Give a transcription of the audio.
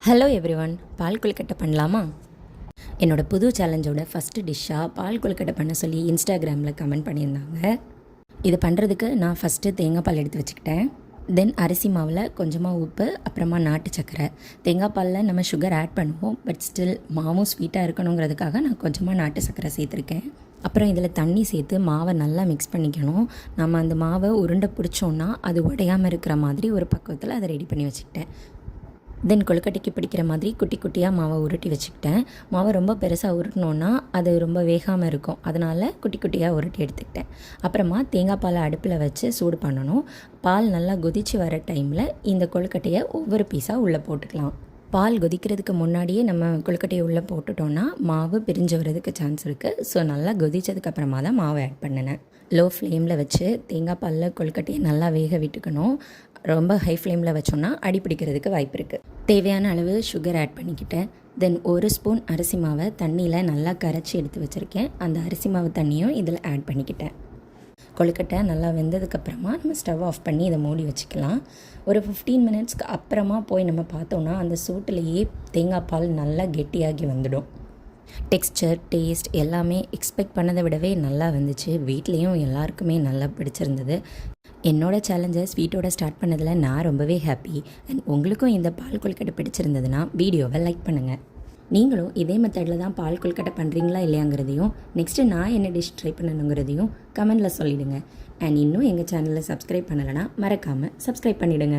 Hello everyone, பால் கொழுக்கட்டை பண்ணலாமா? என்னோடய புது சேலஞ்சோட ஃபஸ்ட்டு டிஷ்ஷாக பால் கொழுக்கட்டை பண்ண சொல்லி இன்ஸ்டாகிராமில் கமெண்ட் பண்ணியிருந்தாங்க. இது பண்ணுறதுக்கு நான் ஃபஸ்ட்டு தேங்காய் பால் எடுத்து வச்சுக்கிட்டேன். தென் அரிசி மாவில் கொஞ்சமாக உப்பு, அப்புறமா நாட்டு சர்க்கரை. தேங்காய் பாலில் நம்ம சுகர் ஆட் பண்ணுவோம், பட் ஸ்டில் மாவும் ஸ்வீட்டாக இருக்கணுங்கிறதுக்காக நான் கொஞ்சமாக நாட்டு சர்க்கரை சேர்த்துருக்கேன். அப்புறம் இதில் தண்ணி சேர்த்து மாவை நல்லா மிக்ஸ் பண்ணிக்கணும். நம்ம அந்த மாவை உருண்டை பிடிச்சோன்னா அது உடையாமல் இருக்கிற மாதிரி ஒரு பக்குவத்தில் அதை ரெடி பண்ணி வச்சுக்கிட்டேன். தென் கொழுக்கட்டைக்கு பிடிக்கிற மாதிரி குட்டி குட்டியாக மாவை உருட்டி வச்சுக்கிட்டேன். மாவை ரொம்ப பெருசாக உருட்டினோன்னா அது ரொம்ப வேகாமல் இருக்கும், அதனால் குட்டி குட்டியாக உருட்டி எடுத்துக்கிட்டேன். அப்புறமா தேங்காய் பாலை அடுப்பில் வச்சு சூடு பண்ணணும். பால் நல்லா கொதித்து வர டைமில் இந்த கொழுக்கட்டையை ஒவ்வொரு பீஸாக உள்ளே போட்டுக்கலாம். பால் கொதிக்கிறதுக்கு முன்னாடியே நம்ம கொழுக்கட்டையை உள்ளே போட்டுட்டோன்னா மாவு பிரிஞ்சு வரதுக்கு சான்ஸ் இருக்குது. ஸோ நல்லா கொதித்ததுக்கப்புறமா தான் மாவை ஆட் பண்ணினேன். லோ ஃப்ளேமில் வச்சு தேங்காய் பாலில் கொழுக்கட்டையை நல்லா வேக விட்டுக்கணும். ரொம்ப ஹை ஃப்ளேமில் வச்சோன்னா அடி பிடிக்கிறதுக்கு வாய்ப்பு இருக்குது. தேவையான அளவு சுகர் ஆட் பண்ணிக்கிட்டேன். தென் ஒரு ஸ்பூன் அரிசி மாவை தண்ணியில் நல்லா கரைச்சி எடுத்து வச்சுருக்கேன். அந்த அரிசி மாவு தண்ணியும் இதில் ஆட் பண்ணிக்கிட்டேன். கொழுக்கட்டை நல்லா வெந்ததுக்கப்புறமா நம்ம ஸ்டவ் ஆஃப் பண்ணி இதை மூடி வச்சுக்கலாம். ஒரு 15 மினிட்ஸ்க்கு அப்புறமா போய் நம்ம பார்த்தோன்னா அந்த சூட்டிலேயே தேங்காய் பால் நல்லா கெட்டியாகி வந்துடும். டெக்ஸ்சர், டேஸ்ட் எல்லாமே எக்ஸ்பெக்ட் பண்ணதை விடவே நல்லா வந்துச்சு. வீட்லேயும் எல்லாருக்குமே நல்லா பிடிச்சிருந்தது. என்னோடய சேலஞ்சை ஸ்வீட்டோட ஸ்டார்ட் பண்ணதில் நான் ரொம்பவே ஹாப்பி. அண்ட் உங்களுக்கும் இந்த பால் கொழுக்கட்டை பிடிச்சிருந்ததுன்னா வீடியோவை லைக் பண்ணுங்கள். நீங்களும் இதே மெத்தடில் தான் பால் கொழுக்கட்டை பண்ணுறீங்களா இல்லையாங்கிறதையும், நெக்ஸ்ட்டு நான் என்ன டிஷ் ட்ரை பண்ணணுங்கிறதையும் கமெண்டில் சொல்லிவிடுங்க. அண்ட் இன்னும் எங்கள் சேனலை சப்ஸ்கிரைப் பண்ணலைன்னா மறக்காமல் சப்ஸ்கிரைப் பண்ணிவிடுங்க.